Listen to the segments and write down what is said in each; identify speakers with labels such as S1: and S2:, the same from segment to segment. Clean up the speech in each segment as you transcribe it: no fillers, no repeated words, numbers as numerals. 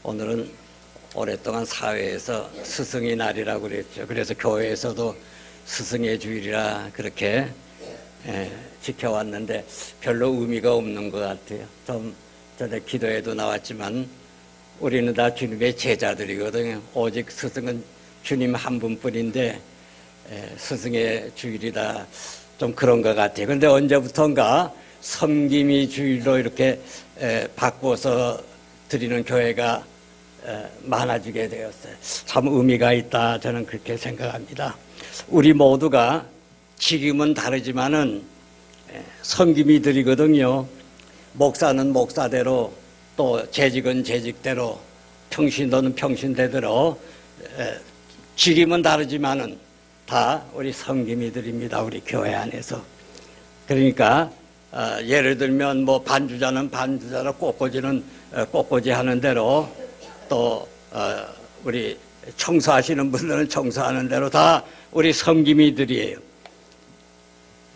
S1: 오늘은 오랫동안 사회에서 스승의 날이라고 그랬죠. 그래서 교회에서도 스승의 주일이라 그렇게 지켜왔는데 별로 의미가 없는 것 같아요. 좀 전에 기도에도 나왔지만 우리는 다 주님의 제자들이거든요. 오직 스승은 주님 한 분뿐인데 스승의 주일이다 좀 그런 것 같아요. 그런데 언제부턴가 섬김이 주일로 이렇게 바꿔서 드리는 교회가 많아지게 되었어요. 참 의미가 있다, 저는 그렇게 생각합니다. 우리 모두가 직임은 다르지만은 섬김이 드리거든요. 목사는 목사대로, 또 재직은 재직대로, 평신도는 평신대대로 직임은 다르지만은 다 우리 섬김이 드립니다. 우리 교회 안에서. 그러니까 예를 들면 뭐 반주자는 반주자로, 꽃꽂이는 꽃꽂이 하는 대로, 또 우리 청소하시는 분들은 청소하는 대로 다 우리 섬김이들이에요.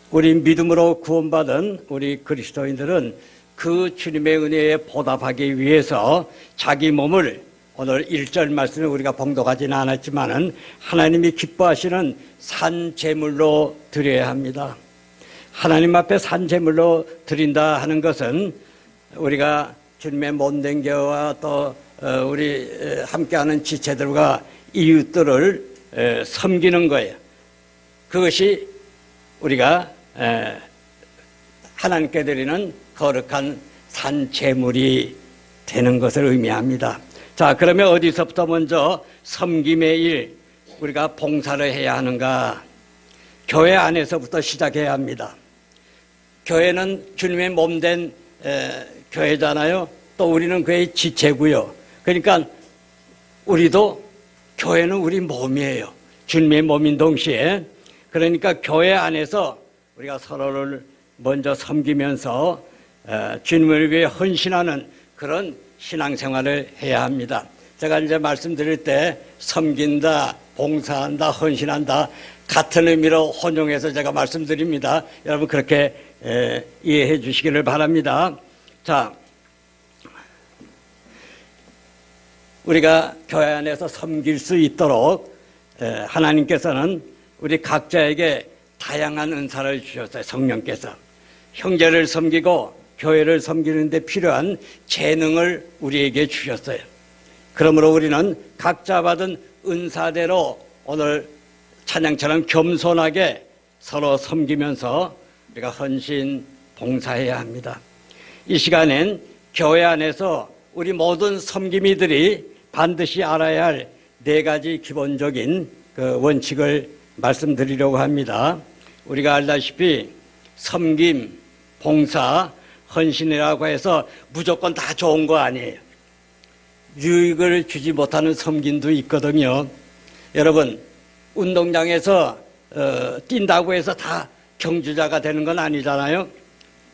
S1: 우리 믿음으로 구원받은 우리 그리스도인들은 그 주님의 은혜에 보답하기 위해서 자기 몸을, 오늘 1절 말씀을 우리가 봉독하지는 않았지만은 하나님이 기뻐하시는 산제물로 드려야 합니다. 하나님 앞에 산제물로 드린다 하는 것은 우리가 주님의 몸된 교회와 또 우리 함께하는 지체들과 이웃들을 섬기는 거예요. 그것이 우리가 하나님께 드리는 거룩한 산제물이 되는 것을 의미합니다. 자, 그러면 어디서부터 먼저 섬김의 일, 우리가 봉사를 해야 하는가? 교회 안에서부터 시작해야 합니다. 교회는 주님의 몸된 교회잖아요. 또 우리는 그의 지체고요. 그러니까 우리도, 교회는 우리 몸이에요. 주님의 몸인 동시에. 그러니까 교회 안에서 우리가 서로를 먼저 섬기면서 주님을 위해 헌신하는 그런 신앙생활을 해야 합니다. 제가 이제 말씀드릴 때 섬긴다, 봉사한다, 헌신한다 같은 의미로 혼용해서 제가 말씀드립니다. 여러분 그렇게 이해해 주시기를 바랍니다. 자, 우리가 교회 안에서 섬길 수 있도록 하나님께서는 우리 각자에게 다양한 은사를 주셨어요. 성령께서 형제를 섬기고 교회를 섬기는 데 필요한 재능을 우리에게 주셨어요. 그러므로 우리는 각자 받은 은사대로 오늘 찬양처럼 겸손하게 서로 섬기면서 우리가 헌신, 봉사해야 합니다. 이 시간엔 교회 안에서 우리 모든 섬김이들이 반드시 알아야 할 4가지 기본적인 그 원칙을 말씀드리려고 합니다. 우리가 알다시피 섬김, 봉사, 헌신이라고 해서 무조건 다 좋은 거 아니에요. 유익을 주지 못하는 섬김도 있거든요. 여러분, 운동장에서 뛴다고 해서 다 경주자가 되는 건 아니잖아요.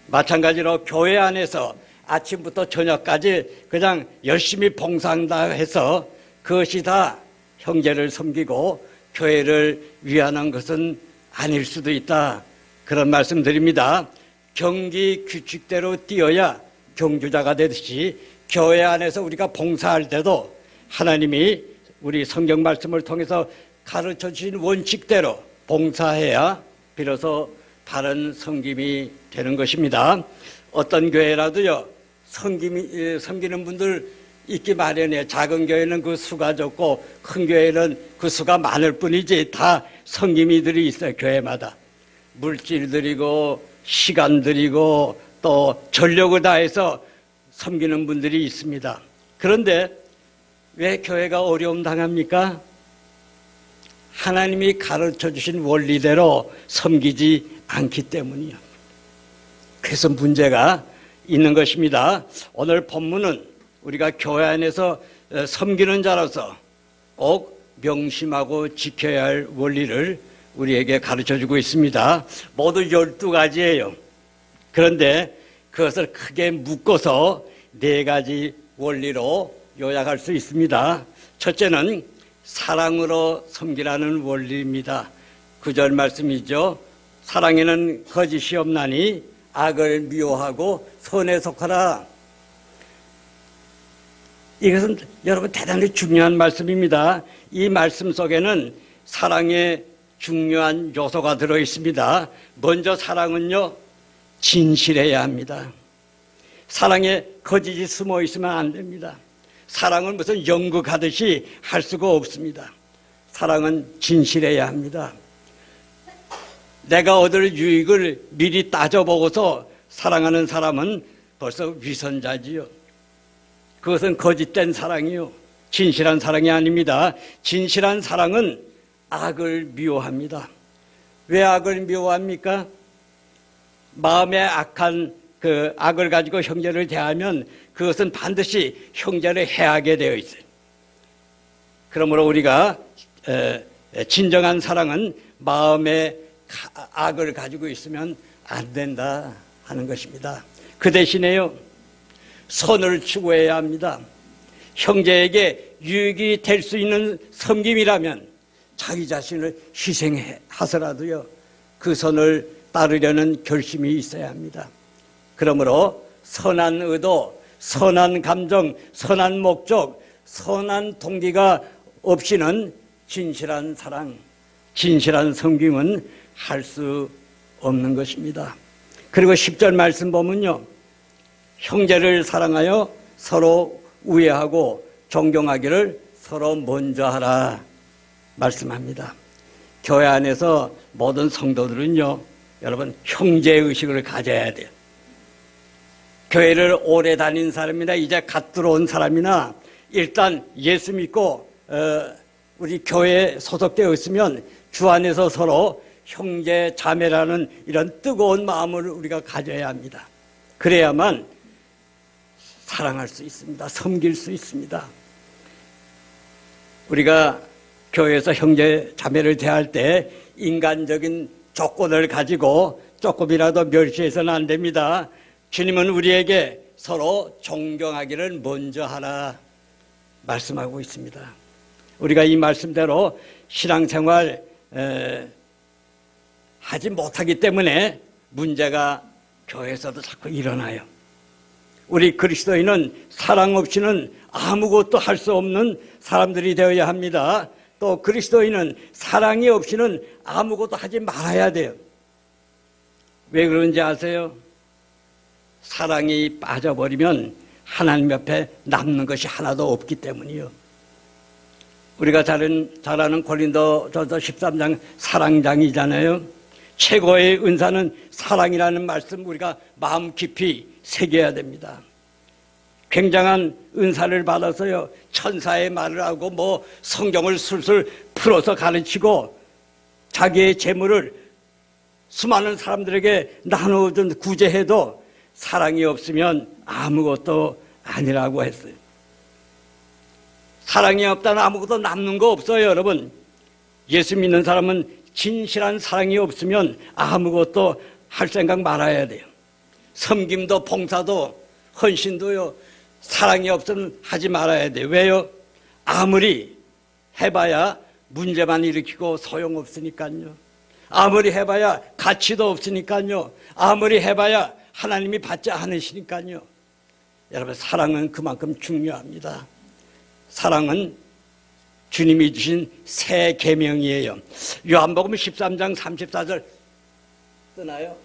S1: 마찬가지로 교회 안에서 아침부터 저녁까지 그냥 열심히 봉사한다 해서 그것이 다 형제를 섬기고 교회를 위하는 것은 아닐 수도 있다. 그런 말씀 드립니다. 경기 규칙대로 뛰어야 경주자가 되듯이 교회 안에서 우리가 봉사할 때도 하나님이 우리 성경 말씀을 통해서 가르쳐 주신 원칙대로 봉사해야 비로소 바른 섬김이 되는 것입니다. 어떤 교회라도요, 섬기는 분들 있기 마련이에요. 작은 교회는 그 수가 적고 큰 교회는 그 수가 많을 뿐이지 다 섬김이들이 있어요. 교회마다 물질 드리고 시간 드리고 또 전력을 다해서 섬기는 분들이 있습니다. 그런데 왜 교회가 어려움 당합니까? 하나님이 가르쳐 주신 원리대로 섬기지 않기 때문이요. 그래서 문제가 있는 것입니다. 오늘 본문은 우리가 교회 안에서 섬기는 자로서 꼭 명심하고 지켜야 할 원리를 우리에게 가르쳐주고 있습니다. 모두 12가지예요. 그런데 그것을 크게 묶어서 4가지 원리로 요약할 수 있습니다. 첫째는 사랑으로 섬기라는 원리입니다. 9절 말씀이죠. 사랑에는 거짓이 없나니 악을 미워하고 선에 속하라. 이것은 여러분 대단히 중요한 말씀입니다. 이 말씀 속에는 사랑의 중요한 요소가 들어 있습니다. 먼저 사랑은요, 진실해야 합니다. 사랑에 거짓이 숨어 있으면 안 됩니다. 사랑은 무슨 연극하듯이 할 수가 없습니다. 사랑은 진실해야 합니다. 내가 얻을 유익을 미리 따져보고서 사랑하는 사람은 벌써 위선자지요. 그것은 거짓된 사랑이요, 진실한 사랑이 아닙니다. 진실한 사랑은 악을 미워합니다. 왜 악을 미워합니까? 마음에 악한 그 악을 가지고 형제를 대하면 그것은 반드시 형제를 해하게 되어 있어요. 그러므로 우리가 진정한 사랑은 마음에 악을 가지고 있으면 안 된다 하는 것입니다. 그 대신에요, 선을 추구해야 합니다. 형제에게 유익이 될 수 있는 섬김이라면 자기 자신을 희생하서라도요, 그 선을 따르려는 결심이 있어야 합니다. 그러므로 선한 의도, 선한 감정, 선한 목적, 선한 동기가 없이는 진실한 사랑, 진실한 섬김은 할 수 없는 것입니다. 그리고 10절 말씀 보면요, 형제를 사랑하여 서로 우애하고 존경하기를 서로 먼저 하라 말씀합니다. 교회 안에서 모든 성도들은요, 여러분 형제의식을 가져야 돼요. 교회를 오래 다닌 사람이나 이제 갓 들어온 사람이나 일단 예수 믿고 우리 교회에 소속되어 있으면 주 안에서 서로 형제 자매라는 이런 뜨거운 마음을 우리가 가져야 합니다. 그래야만 사랑할 수 있습니다. 섬길 수 있습니다. 우리가 교회에서 형제 자매를 대할 때 인간적인 조건을 가지고 조금이라도 멸시해서는 안 됩니다. 주님은 우리에게 서로 존경하기를 먼저 하라 말씀하고 있습니다. 우리가 이 말씀대로 신앙생활 하지 못하기 때문에 문제가 교회에서도 자꾸 일어나요. 우리 그리스도인은 사랑 없이는 아무것도 할 수 없는 사람들이 되어야 합니다. 또 그리스도인은 사랑이 없이는 아무것도 하지 말아야 돼요. 왜 그런지 아세요? 사랑이 빠져버리면 하나님 옆에 남는 것이 하나도 없기 때문이요. 우리가 잘 아는 고린도전서 13장 사랑장이잖아요. 최고의 은사는 사랑이라는 말씀 우리가 마음 깊이 새겨야 됩니다. 굉장한 은사를 받아서요, 천사의 말을 하고 뭐 성경을 술술 풀어서 가르치고 자기의 재물을 수많은 사람들에게 나누어준 구제해도 사랑이 없으면 아무것도 아니라고 했어요. 사랑이 없다면 아무것도 남는 거 없어요, 여러분. 예수 믿는 사람은 진실한 사랑이 없으면 아무것도 할 생각 말아야 돼요. 섬김도 봉사도 헌신도요, 사랑이 없으면 하지 말아야 돼요. 왜요? 아무리 해봐야 문제만 일으키고 소용없으니까요. 아무리 해봐야 가치도 없으니까요. 아무리 해봐야 하나님이 받지 않으시니까요. 여러분, 사랑은 그만큼 중요합니다. 사랑은 주님이 주신 새 계명이에요. 요한복음 13장 34절 뜨나요?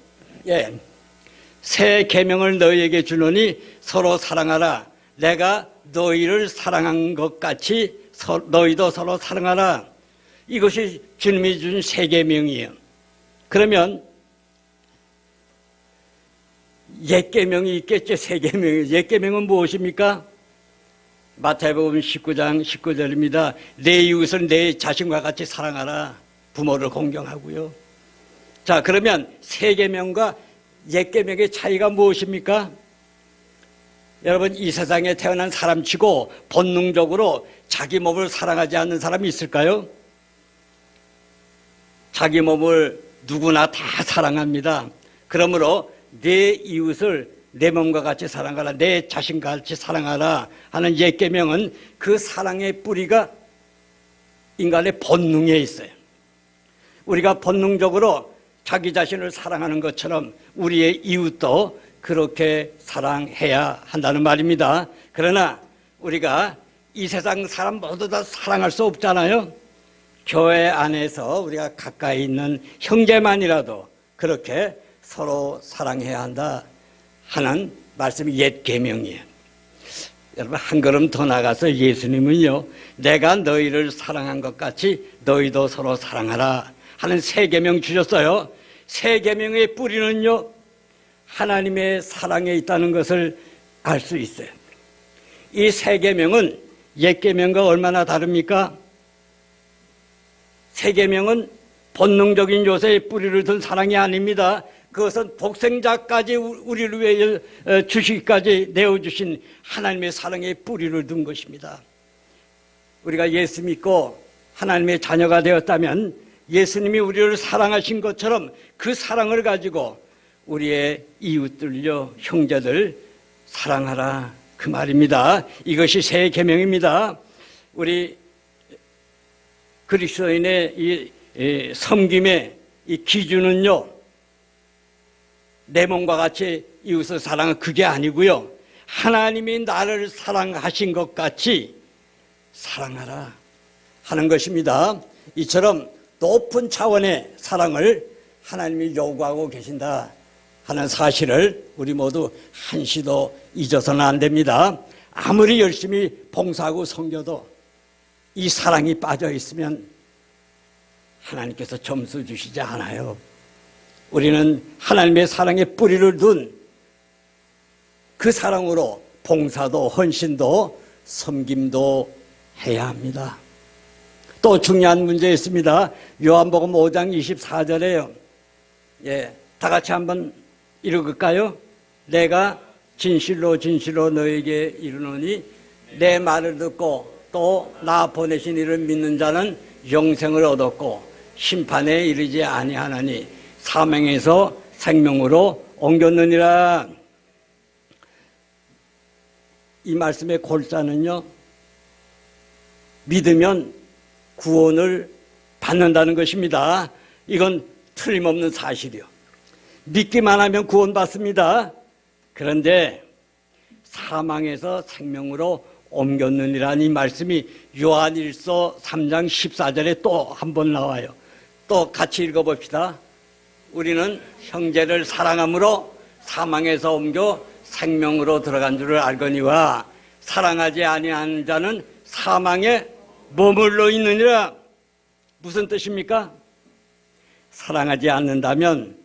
S1: 예. 새 계명을 너희에게 주노니 서로 사랑하라. 내가 너희를 사랑한 것 같이 너희도 서로 사랑하라. 이것이 주님이 준 새 계명이에요. 그러면 옛 계명이 있겠죠. 새 계명이. 옛 계명은 무엇입니까? 마태복음 19장 19절입니다. 내 이웃을 내 자신과 같이 사랑하라. 부모를 공경하고요. 자, 그러면 새 계명과 옛 계명의 차이가 무엇입니까? 여러분, 이 세상에 태어난 사람치고 본능적으로 자기 몸을 사랑하지 않는 사람이 있을까요? 자기 몸을 누구나 다 사랑합니다. 그러므로 내 이웃을 내 몸과 같이 사랑하라, 내 자신과 같이 사랑하라 하는 옛 계명은 그 사랑의 뿌리가 인간의 본능에 있어요. 우리가 본능적으로 자기 자신을 사랑하는 것처럼 우리의 이웃도 그렇게 사랑해야 한다는 말입니다. 그러나 우리가 이 세상 사람 모두 다 사랑할 수 없잖아요. 교회 안에서 우리가 가까이 있는 형제만이라도 그렇게 서로 사랑해야 한다 하는 말씀이 옛 계명이에요. 여러분, 한 걸음 더 나가서 예수님은요, 내가 너희를 사랑한 것 같이 너희도 서로 사랑하라 하는 새 계명 주셨어요. 새 계명의 뿌리는요, 하나님의 사랑에 있다는 것을 알 수 있어요. 이 새 계명은 옛 계명과 얼마나 다릅니까? 새 계명은 본능적인 요소의 뿌리를 둔 사랑이 아닙니다. 그것은 독생자까지 우리를 위해 주시기까지 내어주신 하나님의 사랑의 뿌리를 둔 것입니다. 우리가 예수 믿고 하나님의 자녀가 되었다면 예수님이 우리를 사랑하신 것처럼 그 사랑을 가지고 우리의 이웃들요, 형제들 사랑하라, 그 말입니다. 이것이 새 계명입니다. 우리 그리스도인의 이 섬김의 이 기준은요, 내 몸과 같이 이웃을 사랑하는 그게 아니고요, 하나님이 나를 사랑하신 것 같이 사랑하라 하는 것입니다. 이처럼 높은 차원의 사랑을 하나님이 요구하고 계신다 하는 사실을 우리 모두 한시도 잊어서는 안 됩니다. 아무리 열심히 봉사하고 섬겨도 이 사랑이 빠져 있으면 하나님께서 점수 주시지 않아요. 우리는 하나님의 사랑에 뿌리를 둔 그 사랑으로 봉사도 헌신도 섬김도 해야 합니다. 또 중요한 문제 있습니다. 요한복음 5장 24절에요. 다 같이 한번 읽을까요? 내가 진실로 진실로 너에게 이르노니 내 말을 듣고 또 나 보내신 이를 믿는 자는 영생을 얻었고 심판에 이르지 아니하나니 사망에서 생명으로 옮겼느니라. 이 말씀의 골자는요, 믿으면 구원을 받는다는 것입니다. 이건 틀림없는 사실이요. 믿기만 하면 구원받습니다. 그런데 사망에서 생명으로 옮겼느니라는 이 말씀이 요한일서 3장 14절에 또 한 번 나와요. 또 같이 읽어봅시다. 우리는 형제를 사랑함으로 사망에서 옮겨 생명으로 들어간 줄을 알거니와 사랑하지 아니하는 자는 사망에 머물러 있느니라. 무슨 뜻입니까? 사랑하지 않는다면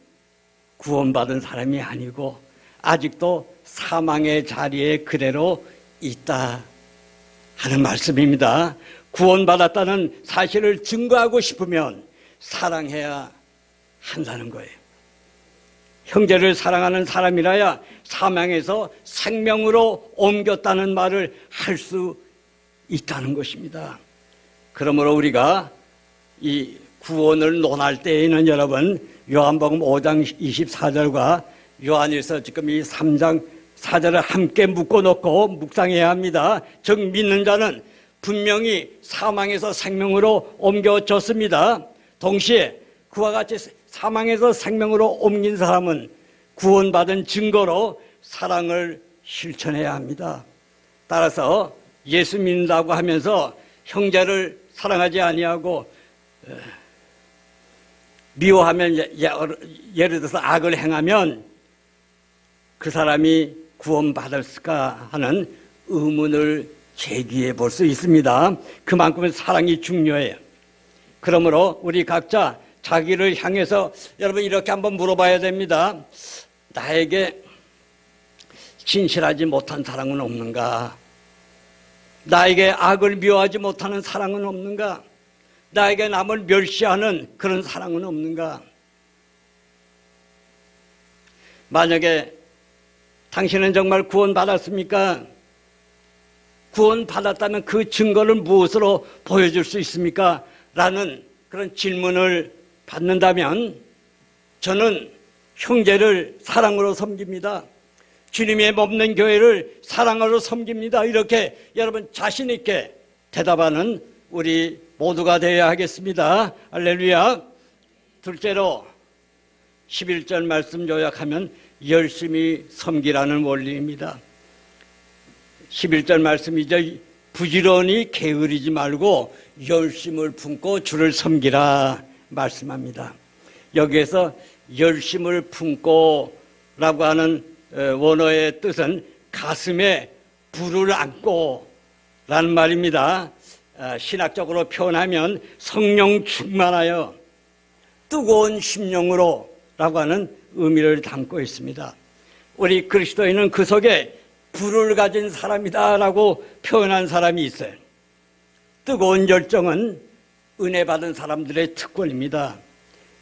S1: 구원받은 사람이 아니고 아직도 사망의 자리에 그대로 있다 하는 말씀입니다. 구원받았다는 사실을 증거하고 싶으면 사랑해야 한다는 거예요. 형제를 사랑하는 사람이라야 사망에서 생명으로 옮겼다는 말을 할 수 있다는 것입니다. 그러므로 우리가 이 구원을 논할 때에는 여러분, 요한복음 5장 24절과 요한일서 지금 이 3장 4절을 함께 묶어놓고 묵상해야 합니다. 즉 믿는 자는 분명히 사망에서 생명으로 옮겨졌습니다. 동시에 그와 같이 사망에서 생명으로 옮긴 사람은 구원받은 증거로 사랑을 실천해야 합니다. 따라서 예수 믿는다고 하면서 형제를 사랑하지 아니하고 미워하면, 예를 들어서 악을 행하면 그 사람이 구원받을까 하는 의문을 제기해 볼 수 있습니다. 그만큼 사랑이 중요해요. 그러므로 우리 각자 자기를 향해서 여러분 이렇게 한번 물어봐야 됩니다. 나에게 진실하지 못한 사랑은 없는가? 나에게 악을 미워하지 못하는 사랑은 없는가? 나에게 남을 멸시하는 그런 사랑은 없는가? 만약에 당신은 정말 구원받았습니까? 구원받았다면 그 증거를 무엇으로 보여줄 수 있습니까? 라는 그런 질문을 받는다면 저는 형제를 사랑으로 섬깁니다. 주님의 몸된 교회를 사랑으로 섬깁니다. 이렇게 여러분 자신 있게 대답하는 우리 모두가 되어야 하겠습니다. 할렐루야. 둘째로 11절 말씀 요약하면 열심히 섬기라는 원리입니다. 11절 말씀이죠. 부지런히 게으르지 말고 열심을 품고 주를 섬기라 말씀합니다. 여기에서 열심을 품고 라고 하는 원어의 뜻은 가슴에 불을 안고 라는 말입니다. 신학적으로 표현하면 성령 충만하여 뜨거운 심령으로 라고 하는 의미를 담고 있습니다. 우리 그리스도인은 그 속에 불을 가진 사람이다 라고 표현한 사람이 있어요. 뜨거운 열정은 은혜 받은 사람들의 특권입니다.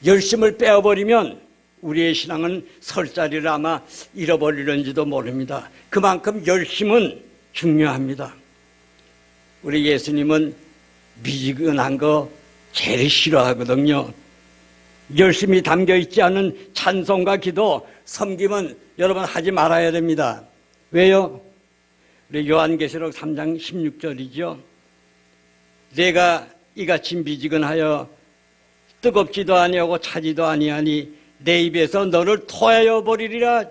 S1: 열심을 빼어버리면 우리의 신앙은 설 자리를 아마 잃어버리는지도 모릅니다. 그만큼 열심은 중요합니다. 우리 예수님은 미지근한 거 제일 싫어하거든요. 열심히 담겨있지 않은 찬송과 기도, 섬김은 여러분 하지 말아야 됩니다. 왜요? 우리 요한계시록 3장 16절이죠. 내가 이같이 미지근하여 뜨겁지도 아니하고 차지도 아니하니 내 입에서 너를 토하여 버리리라.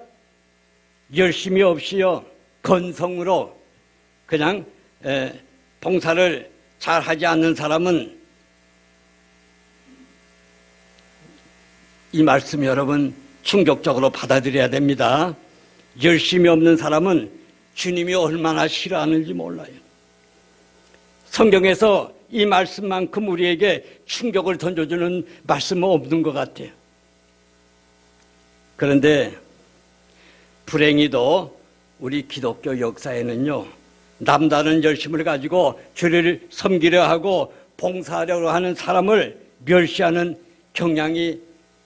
S1: 열심이 없이요 건성으로 그냥 봉사를 잘하지 않는 사람은, 이 말씀 여러분 충격적으로 받아들여야 됩니다. 열심이 없는 사람은 주님이 얼마나 싫어하는지 몰라요. 성경에서 이 말씀만큼 우리에게 충격을 던져주는 말씀은 없는 것 같아요. 그런데 불행히도 우리 기독교 역사에는요, 남다른 열심을 가지고 주를 섬기려 하고 봉사하려고 하는 사람을 멸시하는 경향이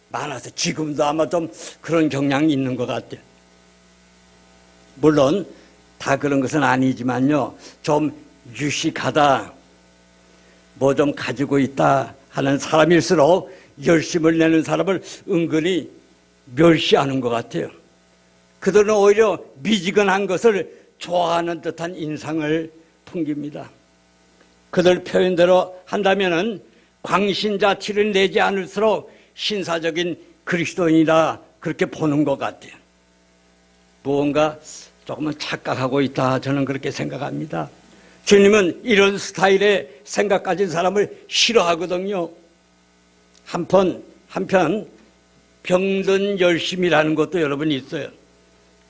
S1: 많아서 지금도 아마 좀 그런 경향이 있는 것 같아요. 물론 다 그런 것은 아니지만요, 좀 유식하다, 뭐 좀 가지고 있다 하는 사람일수록 열심을 내는 사람을 은근히 멸시하는 것 같아요. 그들은 오히려 미지근한 것을 좋아하는 듯한 인상을 풍깁니다. 그들 표현대로 한다면은 광신자 티를 내지 않을수록 신사적인 그리스도인이다, 그렇게 보는 것 같아요. 무언가 조금은 착각하고 있다, 저는 그렇게 생각합니다. 주님은 이런 스타일의 생각 가진 사람을 싫어하거든요. 한편 병든 열심이라는 것도 여러분 있어요.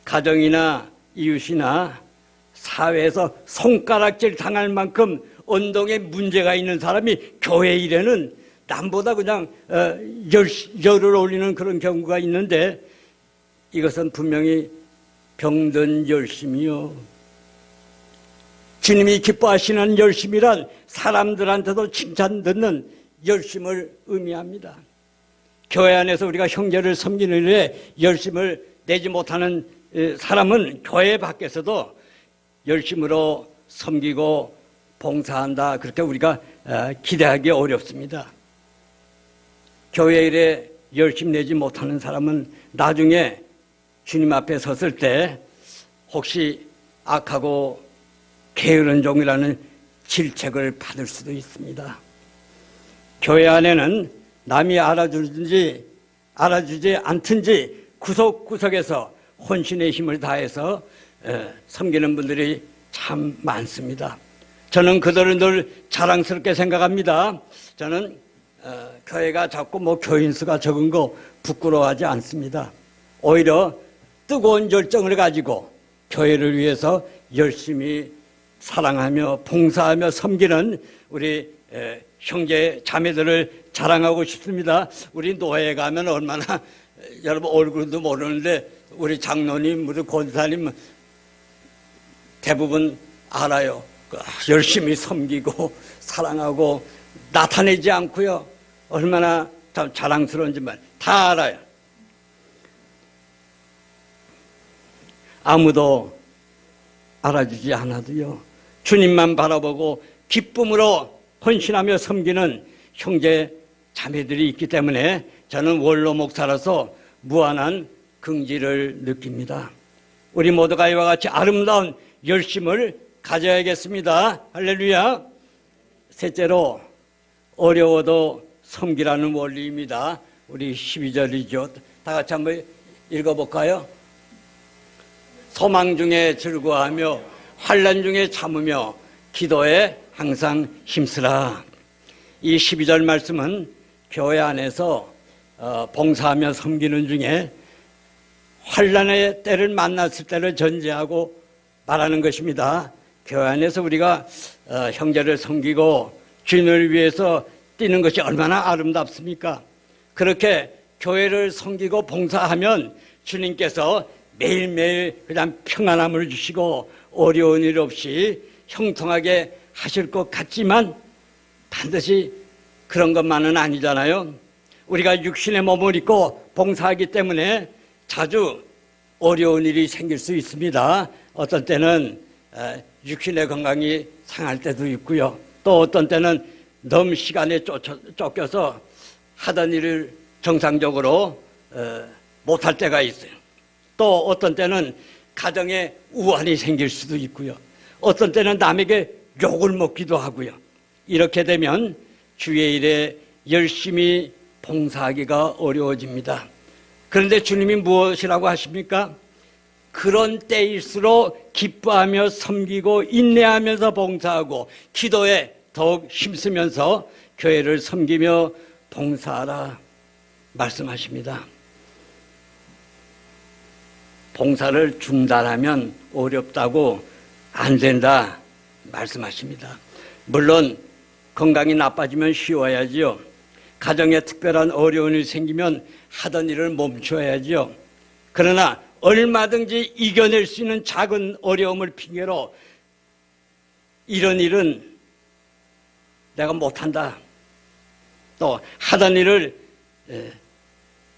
S1: 가정이나 이웃이나 사회에서 손가락질 당할 만큼 언덕에 문제가 있는 사람이 교회 일에는 남보다 그냥 열을 올리는 그런 경우가 있는데, 이것은 분명히 병든 열심이요. 주님이 기뻐하시는 열심이란 사람들한테도 칭찬 듣는 열심을 의미합니다. 교회 안에서 우리가 형제를 섬기는 일에 열심을 내지 못하는 사람은 교회 밖에서도 열심으로 섬기고 봉사한다, 그렇게 우리가 기대하기 어렵습니다. 교회 일에 열심 내지 못하는 사람은 나중에 주님 앞에 섰을 때 혹시 악하고 게으른 종이라는 질책을 받을 수도 있습니다. 교회 안에는 남이 알아주지 않든지 구석구석에서 혼신의 힘을 다해서 섬기는 분들이 참 많습니다. 저는 그들을 늘 자랑스럽게 생각합니다. 저는 교회가 작고 뭐 교인 수가 적은 거 부끄러워하지 않습니다. 오히려 뜨거운 열정을 가지고 교회를 위해서 열심히 사랑하며 봉사하며 섬기는 우리 형제 자매들을 자랑하고 싶습니다. 우리 노회에 가면 얼마나, 여러분 얼굴도 모르는데 우리 장로님, 우리 권사님 대부분 알아요. 열심히 섬기고 사랑하고 나타내지 않고요, 얼마나 참 자랑스러운지만 다 알아요. 아무도 알아주지 않아도요, 주님만 바라보고 기쁨으로 헌신하며 섬기는 형제 자매들이 있기 때문에 저는 원로 목사로서 무한한 긍지를 느낍니다. 우리 모두가 이와 같이 아름다운 열심을 가져야겠습니다. 할렐루야. 셋째로, 어려워도 섬기라는 원리입니다. 우리 12절이죠. 다 같이 한번 읽어볼까요? 소망 중에 즐거워하며 환난 중에 참으며 기도에 항상 힘쓰라. 이 12절 말씀은 교회 안에서 봉사하며 섬기는 중에 환난의 때를 만났을 때를 전제하고 말하는 것입니다. 교회 안에서 우리가 형제를 섬기고 주님을 위해서 뛰는 것이 얼마나 아름답습니까? 그렇게 교회를 섬기고 봉사하면 주님께서 매일매일 그냥 평안함을 주시고 어려운 일 없이 형통하게 하실 것 같지만 반드시 그런 것만은 아니잖아요. 우리가 육신의 몸을 입고 봉사하기 때문에 자주 어려운 일이 생길 수 있습니다. 어떤 때는 육신의 건강이 상할 때도 있고요. 또 어떤 때는 너무 시간에 쫓겨서 하던 일을 정상적으로 못할 때가 있어요. 또 어떤 때는 가정에 우환이 생길 수도 있고요. 어떤 때는 남에게 욕을 먹기도 하고요. 이렇게 되면 주의 일에 열심히 봉사하기가 어려워집니다. 그런데 주님이 무엇이라고 하십니까? 그런 때일수록 기뻐하며 섬기고 인내하면서 봉사하고 기도에 더욱 힘쓰면서 교회를 섬기며 봉사하라 말씀하십니다. 봉사를 중단하면 어렵다고 안 된다 말씀하십니다. 물론 건강이 나빠지면 쉬어야지요. 가정에 특별한 어려운 일이 생기면 하던 일을 멈춰야지요. 그러나 얼마든지 이겨낼 수 있는 작은 어려움을 핑계로 이런 일은 내가 못한다. 또 하던 일을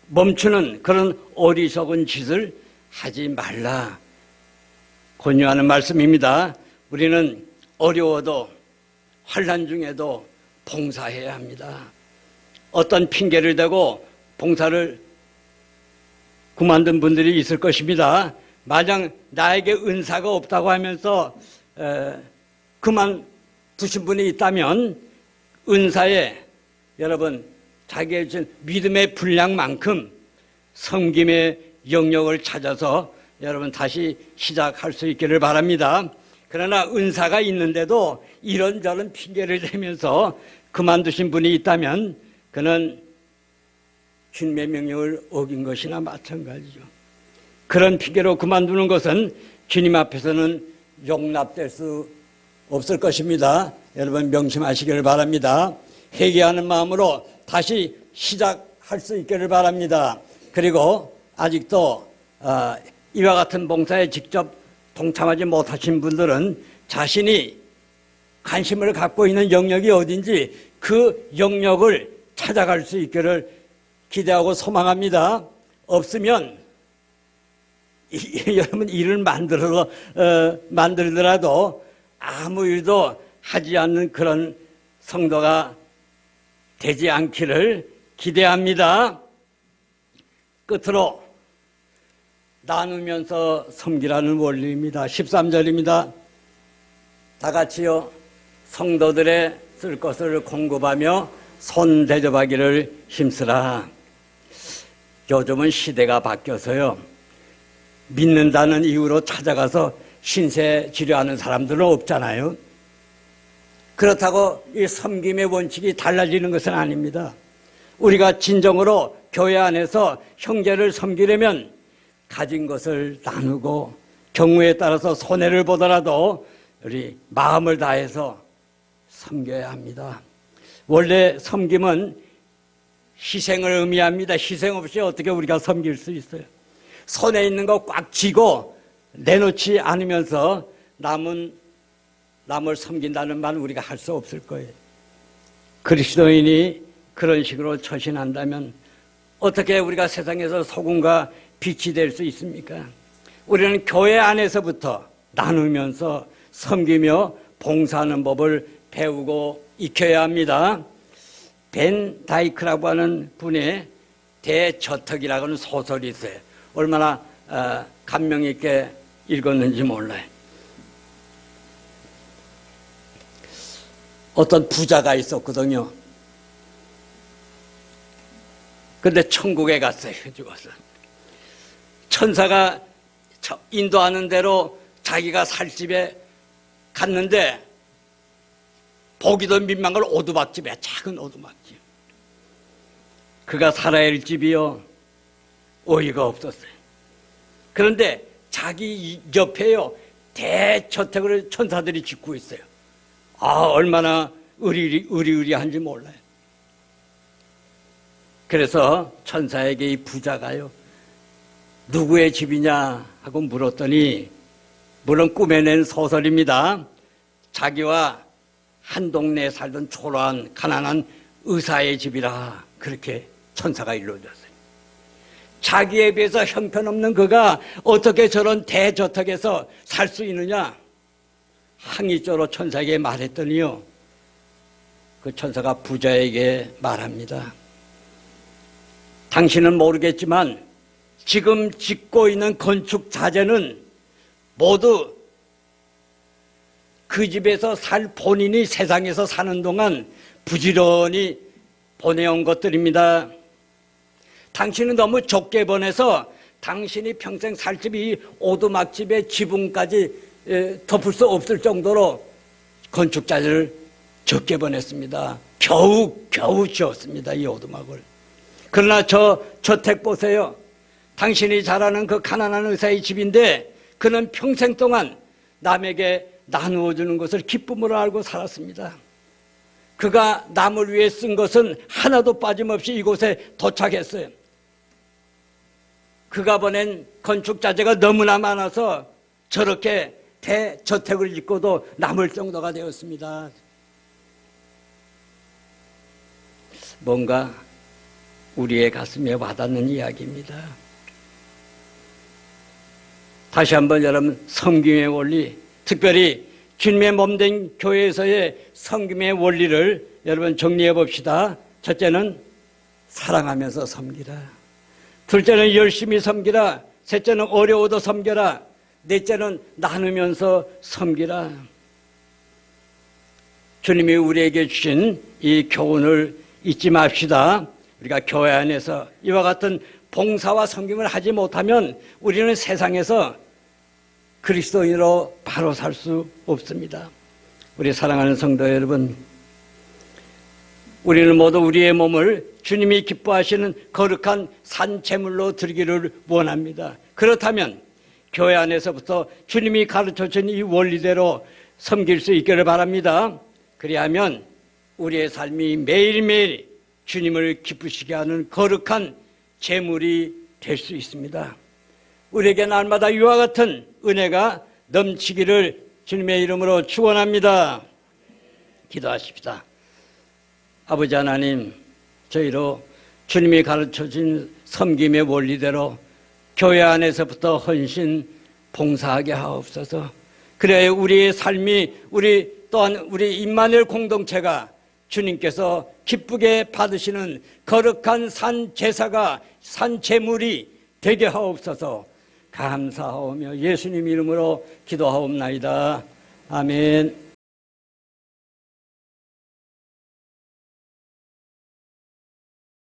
S1: 멈추는 그런 어리석은 짓을 하지 말라 권유하는 말씀입니다. 우리는 어려워도 환난 중에도 봉사해야 합니다. 어떤 핑계를 대고 봉사를 그만둔 분들이 있을 것입니다. 만약 나에게 은사가 없다고 하면서 그만두신 분이 있다면 은사에 여러분 자기의 믿음의 분량만큼 섬김의 영역을 찾아서 여러분 다시 시작할 수 있기를 바랍니다. 그러나 은사가 있는데도 이런저런 핑계를 대면서 그만두신 분이 있다면 그는 주님의 명령을 어긴 것이나 마찬가지죠. 그런 핑계로 그만두는 것은 주님 앞에서는 용납될 수 없을 것입니다. 여러분 명심하시기를 바랍니다. 회개하는 마음으로 다시 시작할 수 있기를 바랍니다. 그리고 아직도 이와 같은 봉사에 직접 동참하지 못하신 분들은 자신이 관심을 갖고 있는 영역이 어딘지 그 영역을 찾아갈 수 있기를 기대하고 소망합니다. 없으면 여러분 일을 만들더라도 아무 일도 하지 않는 그런 성도가 되지 않기를 기대합니다. 끝으로 나누면서 섬기라는 원리입니다. 13절입니다. 다 같이요. 성도들의 쓸 것을 공급하며 손 대접하기를 힘쓰라. 요즘은 시대가 바뀌어서요. 믿는다는 이유로 찾아가서 신세 지려하는 사람들은 없잖아요. 그렇다고 이 섬김의 원칙이 달라지는 것은 아닙니다. 우리가 진정으로 교회 안에서 형제를 섬기려면 가진 것을 나누고 경우에 따라서 손해를 보더라도 우리 마음을 다해서 섬겨야 합니다. 원래 섬김은 희생을 의미합니다. 희생 없이 어떻게 우리가 섬길 수 있어요? 손에 있는 거 꽉 쥐고 내놓지 않으면서 남을 섬긴다는 말은 우리가 할 수 없을 거예요. 그리스도인이 그런 식으로 처신한다면 어떻게 우리가 세상에서 소금과 빛이 될 수 있습니까? 우리는 교회 안에서부터 나누면서 섬기며 봉사하는 법을 배우고 익혀야 합니다. 벤 다이크라고 하는 분의 대저택이라고 하는 소설이 있어요. 얼마나 감명 있게 읽었는지 몰라요. 어떤 부자가 있었거든요. 근데 천국에 갔어요. 죽어서. 천사가 인도하는 대로 자기가 살 집에 갔는데 보기도 민망할 오두막집에, 작은 오두막집. 그가 살아야 할 집이요, 어이가 없었어요. 그런데 자기 옆에요, 대저택을 천사들이 짓고 있어요. 얼마나 의리의리한지 몰라요. 그래서 천사에게 이 부자가요, 누구의 집이냐 하고 물었더니, 물론 꾸며낸 소설입니다. 자기와 한 동네에 살던 초라한 가난한 의사의 집이라 그렇게 천사가 일러줬어요. 자기에 비해서 형편없는 그가 어떻게 저런 대저택에서 살 수 있느냐? 항의조로 천사에게 말했더니요, 그 천사가 부자에게 말합니다. 당신은 모르겠지만 지금 짓고 있는 건축 자재는 모두 그 집에서 살 본인이 세상에서 사는 동안 부지런히 보내온 것들입니다. 당신은 너무 좁게 보내서 당신이 평생 살 집이 오두막집의 지붕까지 덮을 수 없을 정도로 건축 자재를 적게 보냈습니다. 겨우 지었습니다, 이 오두막을. 그러나 저 저택 보세요. 당신이 잘 아는 그 가난한 의사의 집인데 그는 평생 동안 남에게 나누어 주는 것을 기쁨으로 알고 살았습니다. 그가 남을 위해 쓴 것은 하나도 빠짐없이 이곳에 도착했어요. 그가 보낸 건축 자재가 너무나 많아서 저렇게 대저택을 짓고도 남을 정도가 되었습니다. 뭔가 우리의 가슴에 와닿는 이야기입니다. 다시 한번 여러분, 섬김의 원리, 특별히 주님의 몸된 교회에서의 섬김의 원리를 여러분 정리해 봅시다. 첫째는 사랑하면서 섬기라. 둘째는 열심히 섬기라. 셋째는 어려워도 섬겨라. 넷째는 나누면서 섬기라. 주님이 우리에게 주신 이 교훈을 잊지 맙시다. 우리가 교회 안에서 이와 같은 봉사와 섬김을 하지 못하면 우리는 세상에서 그리스도인으로 바로 살 수 없습니다. 우리 사랑하는 성도 여러분, 우리는 모두 우리의 몸을 주님이 기뻐하시는 거룩한 산제물로 드리기를 원합니다. 그렇다면 교회 안에서부터 주님이 가르쳐준 이 원리대로 섬길 수 있기를 바랍니다. 그리하면 우리의 삶이 매일매일 주님을 기쁘시게 하는 거룩한 제물이 될 수 있습니다. 우리에게 날마다 이와 같은 은혜가 넘치기를 주님의 이름으로 축원합니다. 기도하십시다. 아버지 하나님, 저희로 주님이 가르쳐준 섬김의 원리대로 교회 안에서부터 헌신 봉사하게 하옵소서. 그래야 우리의 삶이, 또한 우리 임마누엘 공동체가 주님께서 기쁘게 받으시는 거룩한 산 제사가, 산 제물이 되게 하옵소서. 감사하오며 예수님 이름으로 기도하옵나이다. 아멘.